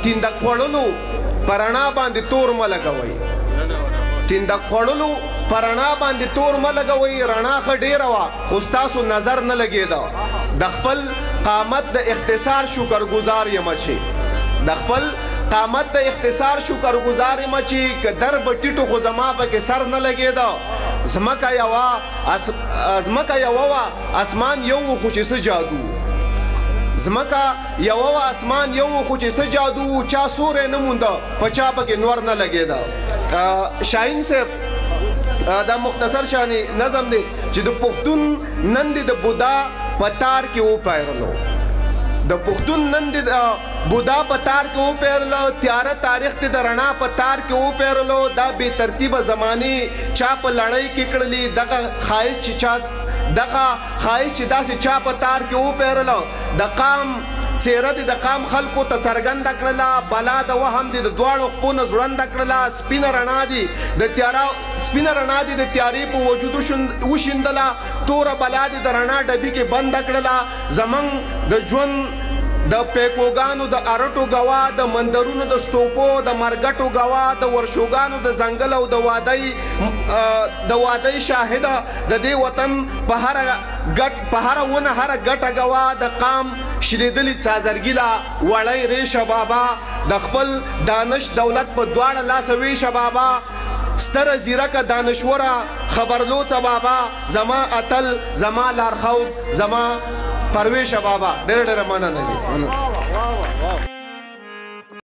تینده خوړلو په رڼا باندې تور مه لګوئ تینده خوړلو په رڼا باندې تور مه لګوئ رڼا ښه ډېره وه خو ستاسو نظر نه لګېده د خپل قامت د اختصار شکرګزار یم چې د خپل قامت د اختصار شکرګزار یم چې که در به ټیټو خو زما پکې سر نه لګېده ځمکه یوه وه اسمان یو و خو چې څه جادو ځمکه یوه وه اسمان یو و خو چې څه جادو چا سوری نه مونده په چا پکې نور نه لګېده شاهین صاحب دا مختصر شانی نظم دی چې د پښتون نن دی د بودا په تار کې وپیرلو د پښتون نن دی د بودا په تار کې وپیرلو تیاره تاریخ دی د رڼا په تار کې وپیرلو دا بې ترتیبه زمانې چا په لړۍ کې کړلي دغه خواهش چې داسې چا په تار کې وپیرلو د قام څیره دې د قام خلکو ته څرګنده کړله بلا د وهم دې د دواړو خپو نه ځوړنده کړله سپینه رڼا دې د تیارې په وجود وشیندله توره بلا دې د رڼا ډبي کې بنده کړله زمونږ د ژوند د پیکوګانو د ارټو ګوا د مندرونو د سټوپو د مرګټو ګوا د ورشوګانو د ځنګل او د وادۍ شاهده د دې وطن په هره ونه هره ګټه ګوا د قام شریدلی څازرګیلا وړی ریشه بابا د خپل دانش دولت په دواړه لاسه ویشه بابا ستره زیرکه دانشوره خبرلوڅه بابا زما اتل زما لارښود زما پرویشه بابا ډېره مننه